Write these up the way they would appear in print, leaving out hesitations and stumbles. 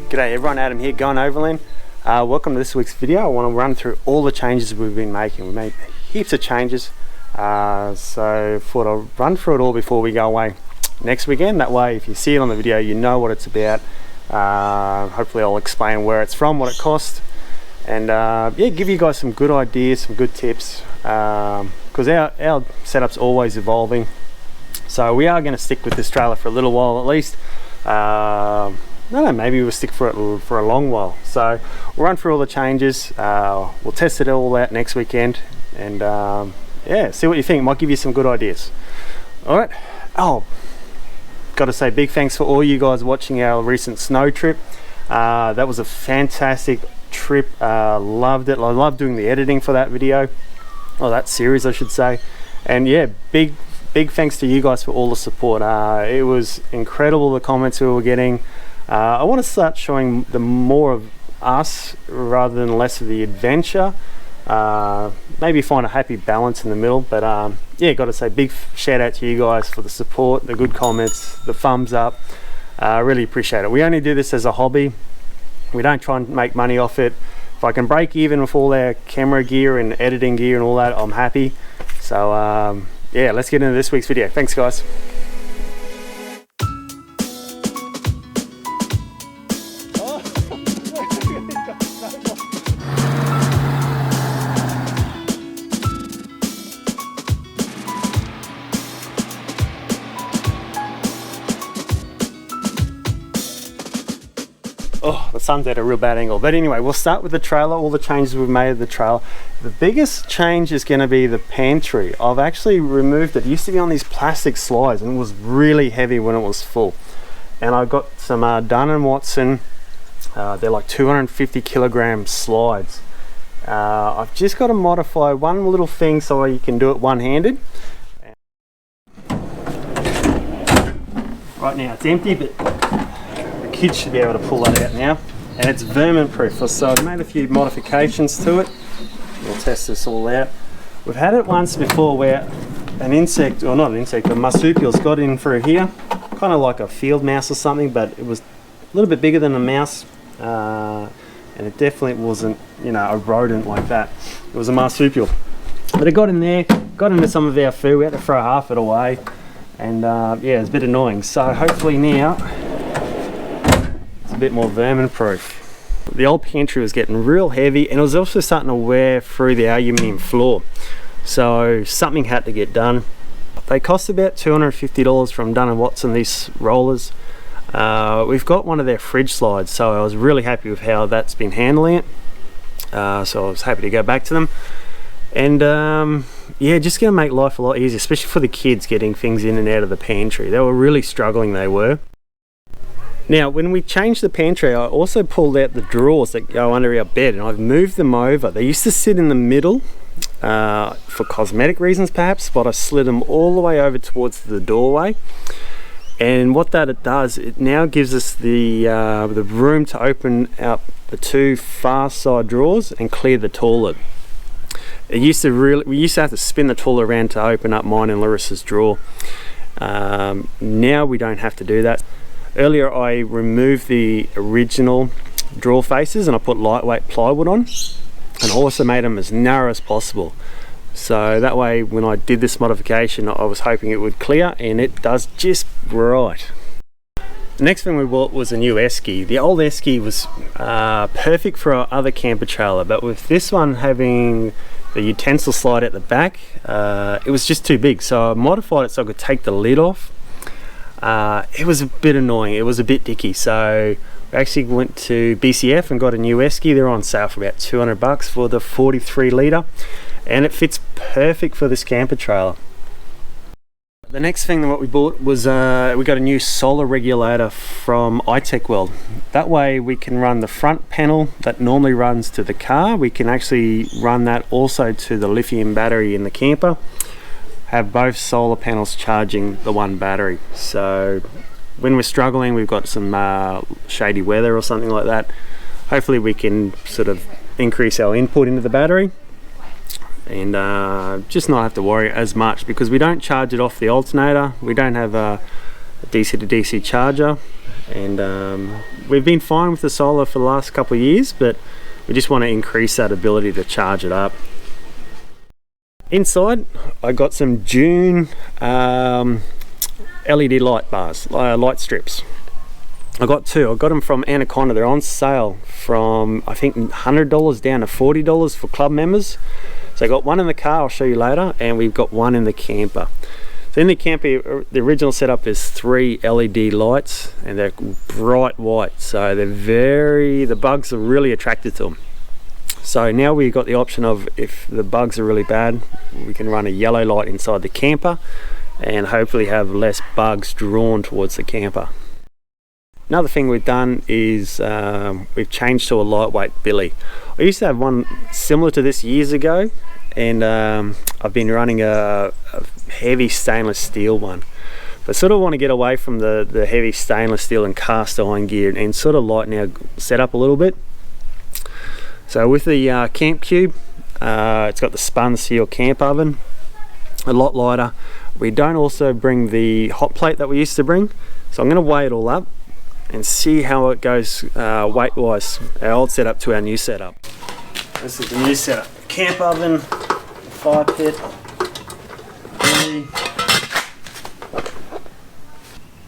G'day everyone, Adam here, going Overland. Welcome to this week's video. I want to run through all the changes we've been making. We made heaps of changes, so thought I'll run through it all before we go away next weekend. That way, if you see it on the video, you know what it's about. Hopefully I'll explain where it's from, what it cost, and yeah, give you guys some good ideas, some good tips, because our setup's always evolving. So we are going to stick with this trailer for a little while at least. No, maybe we'll stick for it for a long while. So we'll run through all the changes. We'll test it all out next weekend, and yeah, see what you think. Might give you some good ideas. All right. Oh, got to say big thanks for all you guys watching our recent snow trip. That was a fantastic trip. Loved it. I loved doing the editing for that video, or that series I should say. And yeah, big thanks to you guys for all the support. It was incredible, the comments we were getting. I want to start showing the more of us rather than less of the adventure. Maybe find a happy balance in the middle, but yeah, got to say big shout out to you guys for the support, the good comments, the thumbs up. I really appreciate it. We only do this as a hobby. We don't try and make money off it. If I can break even with all our camera gear and editing gear and all that, I'm happy. So yeah, let's get into this week's video. Thanks guys. Oh, the sun's at a real bad angle, but anyway, we'll start with the trailer, all the changes we've made to the trailer. The biggest change is going to be the pantry. I've actually removed it. It used to be on these plastic slides and it was really heavy when it was full, and I got some Dun & Watson, they're like 250 kilogram slides. I've just got to modify one little thing so you can do it one-handed. Right now it's empty, but kids should be able to pull that out now, and it's vermin proof. So I've made a few modifications to it. We'll test this all out. We've had it once before where an insect, or not an insect, a marsupial's got in through here, kind of like a field mouse or something, but it was a little bit bigger than a mouse, and it definitely wasn't, you know, a rodent like that. It was a marsupial, but it got in there, got into some of our food. We had to throw half it away, and yeah, it's a bit annoying. So hopefully now a bit more vermin proof. The old pantry was getting real heavy, and it was also starting to wear through the aluminium floor, so something had to get done. They cost about $250 from Dun & Watson, these rollers. We've got one of their fridge slides, so I was really happy with how that's been handling it, so I was happy to go back to them. And yeah, just gonna make life a lot easier, especially for the kids getting things in and out of the pantry. They were really struggling, they were. Now, when we changed the pantry, I also pulled out the drawers that go under our bed, and I've moved them over. They used to sit in the middle for cosmetic reasons perhaps, but I slid them all the way over towards the doorway. And what that it does, it now gives us the room to open up the two far side drawers and clear the toilet. We used to have to spin the toilet around to open up mine and Larissa's drawer. Now we don't have to do that. Earlier I removed the original drawer faces and I put lightweight plywood on, and also made them as narrow as possible. So that way when I did this modification I was hoping it would clear, and it does just right. The next thing we bought was a new Esky. The old Esky was perfect for our other camper trailer, but with this one having the utensil slide at the back, it was just too big, so I modified it so I could take the lid off. It was a bit annoying, it was a bit dicky, so we actually went to BCF and got a new Esky. They're on sale for about 200 bucks for the 43 litre, and it fits perfect for this camper trailer. The next thing that we bought was we got a new solar regulator from iTech World. That way we can run the front panel that normally runs to the car, we can actually run that also to the lithium battery in the camper, have both solar panels charging the one battery. So when we're struggling, we've got some shady weather or something like that, hopefully we can sort of increase our input into the battery and just not have to worry as much, because we don't charge it off the alternator, we don't have a DC to DC charger, and we've been fine with the solar for the last couple of years, but we just want to increase that ability to charge it up. Inside I got some June LED light bars, light strips. I got two. I got them from Anaconda. They're on sale from I think $100 down to $40 for club members. So I got one in the car, I'll show you later, and we've got one in the camper. So in the camper, the original setup is 3 LED lights, and they're bright white, so the bugs are really attracted to them. So now we've got the option of, if the bugs are really bad, we can run a yellow light inside the camper and hopefully have less bugs drawn towards the camper. Another thing we've done is we've changed to a lightweight billy. I used to have one similar to this years ago, and I've been running a heavy stainless steel one. But I sort of want to get away from the heavy stainless steel and cast iron gear and sort of lighten our setup a little bit. So with the camp Qube, it's got the spun steel camp oven, a lot lighter. We don't also bring the hot plate that we used to bring, so I'm going to weigh it all up and see how it goes weight wise, our old setup to our new setup. This is the new setup: camp oven, fire pit,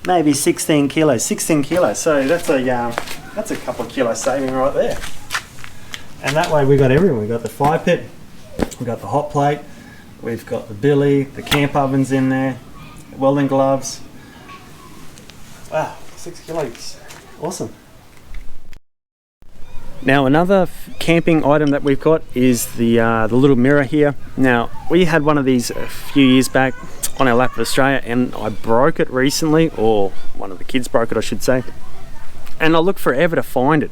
maybe 16 kilos. So that's a couple of kilos saving right there. And that way we got everything. We've got the fire pit, we've got the hot plate, we've got the billy, the camp ovens in there, welding gloves. Wow, 6 kilos, awesome. Now another camping item that we've got is the little mirror here. Now we had one of these a few years back on our lap of Australia, and I broke it recently, or one of the kids broke it I should say, and I looked forever to find it.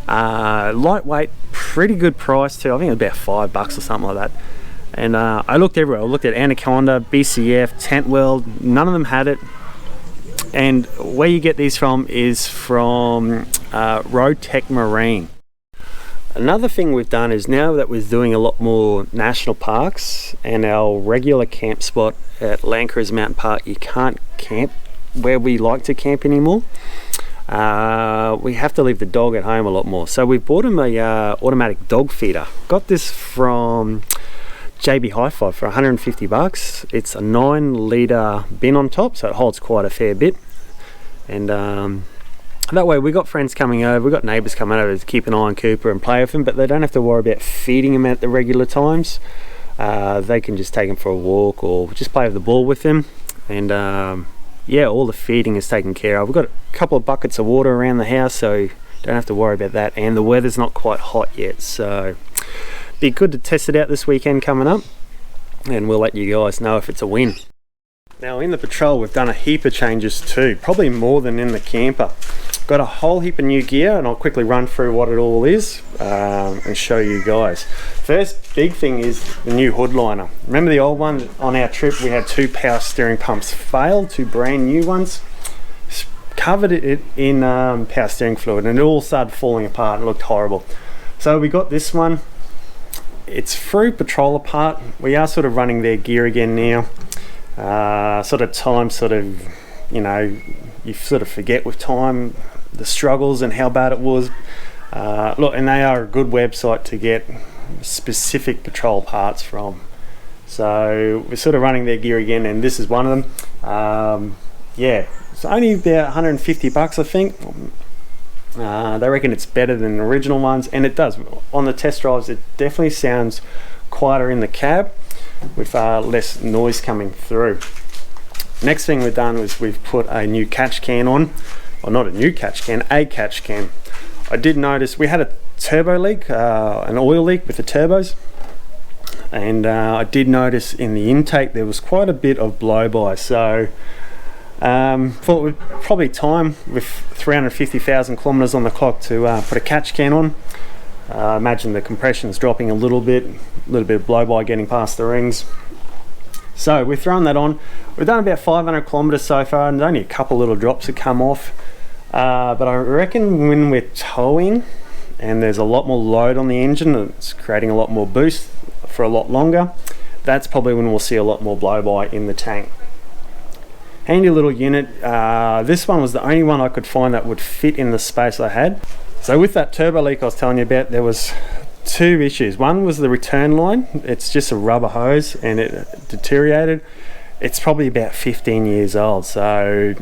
Lightweight, pretty good price too. I think it was about $5 or something like that. And I looked everywhere. I looked at Anaconda, BCF, Tent World. None of them had it. And where you get these from is from Road Tech Marine. Another thing we've done is, now that we're doing a lot more national parks and our regular camp spot at Land Cruiser Mountain Park, you can't camp where we like to camp anymore. We have to leave the dog at home a lot more, so we bought him a automatic dog feeder. Got this from JB Hi-Fi for $150. It's a 9-litre bin on top, so it holds quite a fair bit. And that way we got friends coming over, we got neighbours coming over to keep an eye on Cooper and play with him, but they don't have to worry about feeding him at the regular times. They can just take him for a walk or just play with the ball with him. And yeah, all the feeding is taken care of. We've got a couple of buckets of water around the house, so don't have to worry about that. And the weather's not quite hot yet, so be good to test it out this weekend coming up, and we'll let you guys know if it's a win. Now in the patrol we've done a heap of changes too, probably more than in the camper. Got a whole heap of new gear, and I'll quickly run through what it all is and show you guys. First big thing is the new hood liner. Remember the old one on our trip? We had 2 power steering pumps fail, 2 brand new ones. Covered it in power steering fluid, and it all started falling apart. It looked horrible. So we got this one. It's through Patrol Apart. We are sort of running their gear again now. Sort of time, you know, you sort of forget with time the struggles and how bad it was. Look, and they are a good website to get specific patrol parts from. So we're sort of running their gear again, and this is one of them. Yeah, it's only about $150 I think. They reckon it's better than the original ones, and it does. On the test drives it definitely sounds quieter in the cab with less noise coming through. Next thing we've done was we've put a new catch can on, or not a new catch can, a catch can. I did notice we had a turbo leak, an oil leak with the turbos, and I did notice in the intake there was quite a bit of blow-by, so thought it would probably time with 350,000 kilometers on the clock to put a catch can on. Imagine the compression's dropping a little bit of blow-by getting past the rings. So we've thrown that on. We've done about 500 kilometers so far, and only a couple little drops have come off. But I reckon when we're towing and there's a lot more load on the engine, it's creating a lot more boost for a lot longer, that's probably when we'll see a lot more blow-by in the tank. Handy little unit. This one was the only one I could find that would fit in the space I had. So with that turbo leak I was telling you about, there was two issues. One was the return line. It's just a rubber hose and it deteriorated. It's probably about 15 years old, so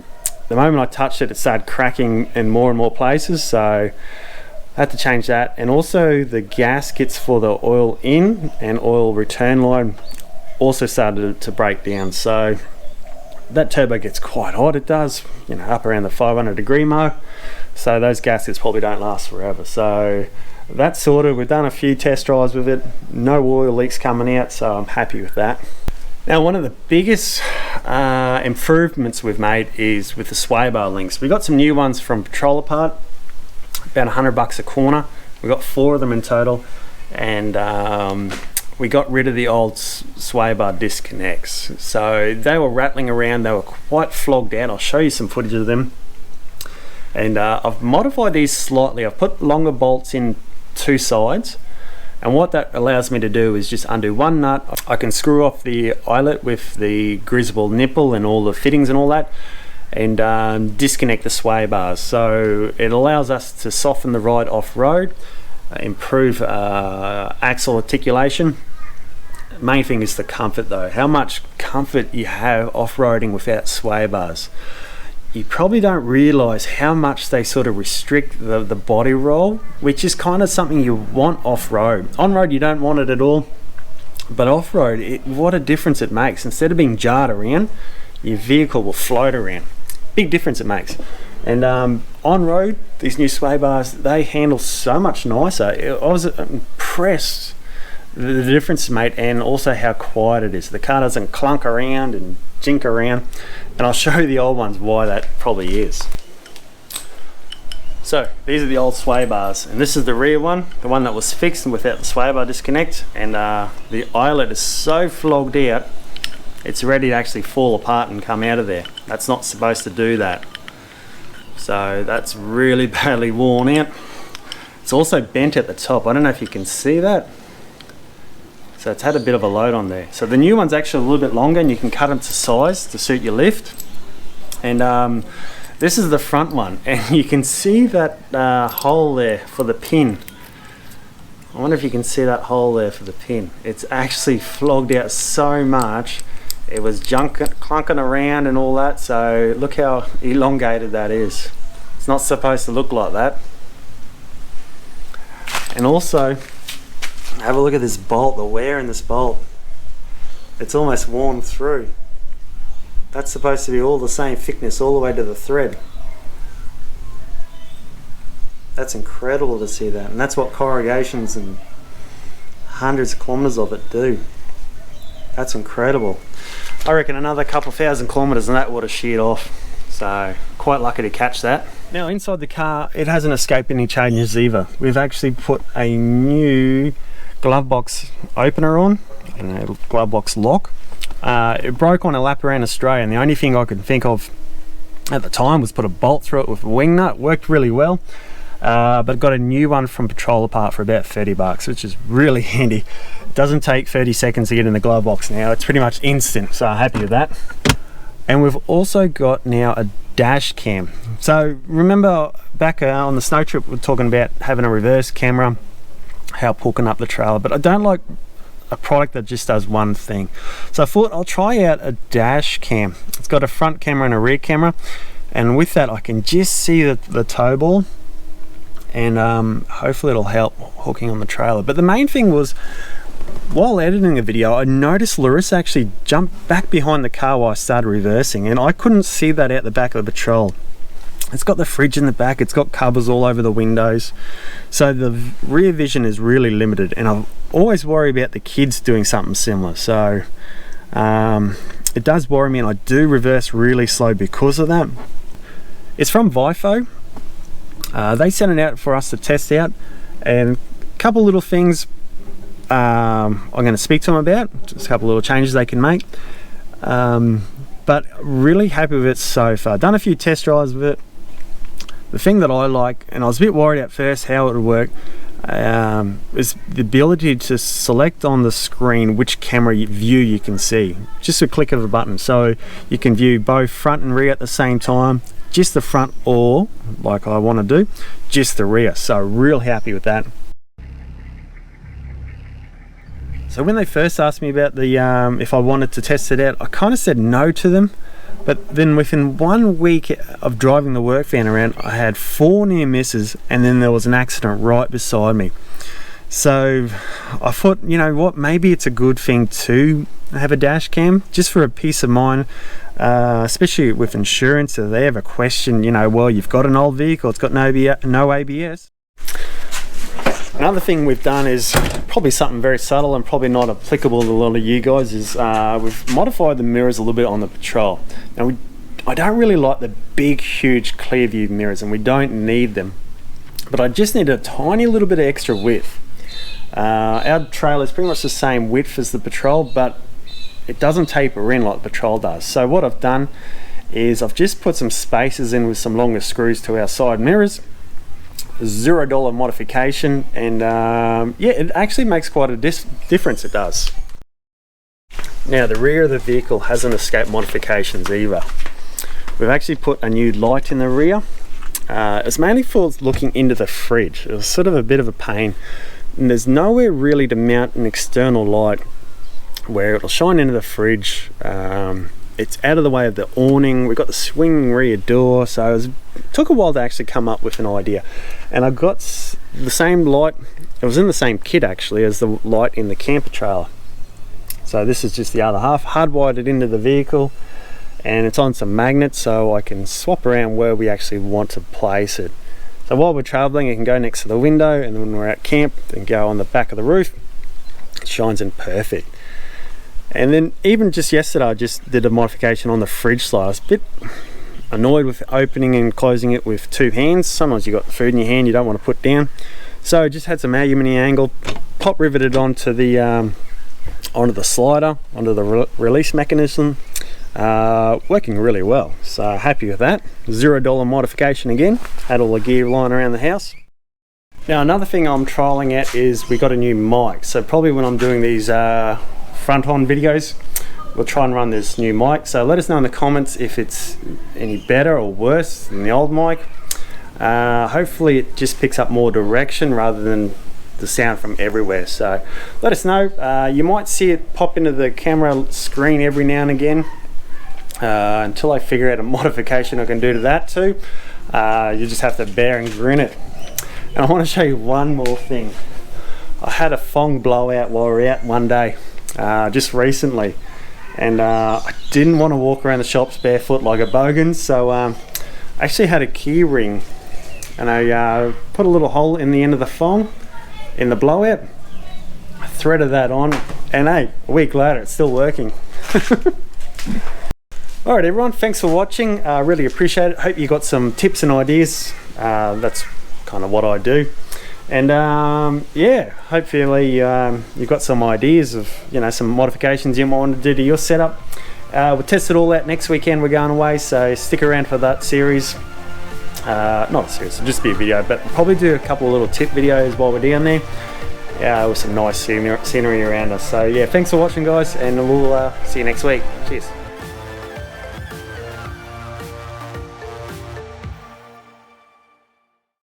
the moment I touched it, it started cracking in more and more places, so I had to change that. And also the gaskets for the oil in and oil return line also started to break down, so that turbo gets quite hot. It does, you know, up around the 500 degree mark, so those gaskets probably don't last forever. So that's sorted. We've done a few test drives with it, no oil leaks coming out, so I'm happy with that. Now, one of the biggest improvements we've made is with the sway bar links. We got some new ones from Patrol Apart, about $100 a corner. We got 4 of them in total, and we got rid of the old sway bar disconnects. So they were rattling around, they were quite flogged out. I'll show you some footage of them. And I've modified these slightly. I've put longer bolts in 2 sides. And what that allows me to do is just undo one nut. I can screw off the eyelet with the greasable nipple and all the fittings and all that, and disconnect the sway bars. So it allows us to soften the ride off-road, improve axle articulation. Main thing is the comfort though. How much comfort you have off-roading without sway bars. You probably don't realize how much they sort of restrict the body roll, which is kind of something you want off-road. On-road you don't want it at all, but off-road, what a difference it makes. Instead of being jarred around, your vehicle will float around. Big difference it makes. And on-road, these new sway bars, they handle so much nicer. I was impressed the difference, mate, and also how quiet it is. The car doesn't clunk around and jink around, and I'll show you the old ones why that probably is. So these are the old sway bars, and this is the rear one, the one that was fixed without the sway bar disconnect, and the eyelet is so flogged out it's ready to actually fall apart and come out of there. That's not supposed to do that, so that's really badly worn out. It's also bent at the top. I don't know if you can see that. So it's had a bit of a load on there. So the new one's actually a little bit longer, and you can cut them to size to suit your lift. And this is the front one, and you can see that hole there for the pin. I wonder if you can see that hole there for the pin. It's actually flogged out so much. It was clunking around and all that, so look how elongated that is. It's not supposed to look like that. And also, have a look at this bolt, the wear in this bolt. It's almost worn through. That's supposed to be all the same thickness all the way to the thread. That's incredible to see that, and that's what corrugations and hundreds of kilometers of it do. That's incredible. I reckon another couple thousand kilometers and that would have sheared off. So quite lucky to catch that. Now inside the car, it hasn't escaped any changes either. We've actually put a new glove box opener on and a glove box lock. It broke on a lap around Australia, and the only thing I could think of at the time was put a bolt through it with a wing nut. Worked really well, but got a new one from Patrol Apart for about $30, which is really handy. It doesn't take 30 seconds to get in the glove box now. It's pretty much instant, so I'm happy with that. And we've also got now a dash cam. So remember back on the snow trip, we were talking about having a reverse camera, help hooking up the trailer, but I don't like a product that just does one thing. So I thought I'll try out a dash cam. It's got a front camera and a rear camera, and with that I can just see the tow ball, and hopefully it'll help hooking on the trailer. But the main thing was, while editing the video, I noticed Larissa actually jumped back behind the car while I started reversing, and I couldn't see that out the back of the Patrol. It's got the fridge in the back, it's got covers all over the windows, so the rear vision is really limited, and I always worry about the kids doing something similar. So it does worry me, and I do reverse really slow because of that. It's from Vifo. They sent it out for us to test out, and a couple little things I'm going to speak to them about, just a couple little changes they can make, but really happy with it so far. Done a few test drives with it. The thing that I like, and I was a bit worried at first how it would work, is the ability to select on the screen which camera view you can see. Just a click of a button, so you can view both front and rear at the same time, just the front, or like I want to do, just the rear. So real happy with that. So when they first asked me about the if I wanted to test it out, I kind of said no to them. But then within 1 week of driving the work van around, I had 4 near misses, and then there was an accident right beside me. So I thought, you know what, maybe it's a good thing to have a dash cam, just for a peace of mind, especially with insurance. If they ever question, you know, well, you've got an old vehicle, it's got no ABS. Another thing we've done is probably something very subtle and probably not applicable to a lot of you guys, is we've modified the mirrors a little bit on the Patrol. Now I don't really like the big huge clear view mirrors, and we don't need them, but I just need a tiny little bit of extra width. Our trailer is pretty much the same width as the Patrol, but it doesn't taper in like the Patrol does. So what I've done is I've just put some spacers in with some longer screws to our side mirrors. $0 modification, and yeah, it actually makes quite a difference. It does. Now the rear of the vehicle hasn't escaped modifications either. We've actually put a new light in the rear. It's mainly for looking into the fridge. It was sort of a bit of a pain, and there's nowhere really to mount an external light where it'll shine into the fridge. It's out of the way of the awning. We've got the swinging rear door, so it took a while to actually come up with an idea. And I got the same light, it was in the same kit actually as the light in the camper trailer. So this is just the other half, hardwired it into the vehicle, and it's on some magnets so I can swap around where we actually want to place it. So while we're traveling, it can go next to the window, and then when we're at camp, it can go on the back of the roof. It shines in perfect. And then even just yesterday, I just did a modification on the fridge slide. I was a bit annoyed with opening and closing it with 2 hands. Sometimes you got the food in your hand you don't want to put down. So I just had some aluminium angle, pop riveted onto the slider, onto the release mechanism. Working really well. So happy with that. $0 modification again. Had all the gear lying around the house. Now another thing I'm trialing at is we got a new mic. So probably when I'm doing these front-on videos, we'll try and run this new mic. So let us know in the comments if it's any better or worse than the old mic. Hopefully it just picks up more direction rather than the sound from everywhere. So let us know. You might see it pop into the camera screen every now and again, until I figure out a modification I can do to that too. You just have to bear and grin it. And I want to show you one more thing. I had a Fong blowout while we were out one day, just recently, and I didn't want to walk around the shops barefoot like a bogan, so I actually had a key ring, and I put a little hole in the end of the Fong in the blowout. I threaded that on, and hey, a week later it's still working. Alright everyone, thanks for watching. I really appreciate it. Hope you got some tips and ideas. That's kind of what I do. And yeah, hopefully you've got some ideas of, you know, some modifications you might want to do to your setup. We'll test it all out next weekend. We're going away, so stick around for that series. Not a series, it'll just be a video, but we'll probably do a couple of little tip videos while we're down there. With some nice scenery around us. So yeah, thanks for watching guys, and we'll see you next week. Cheers.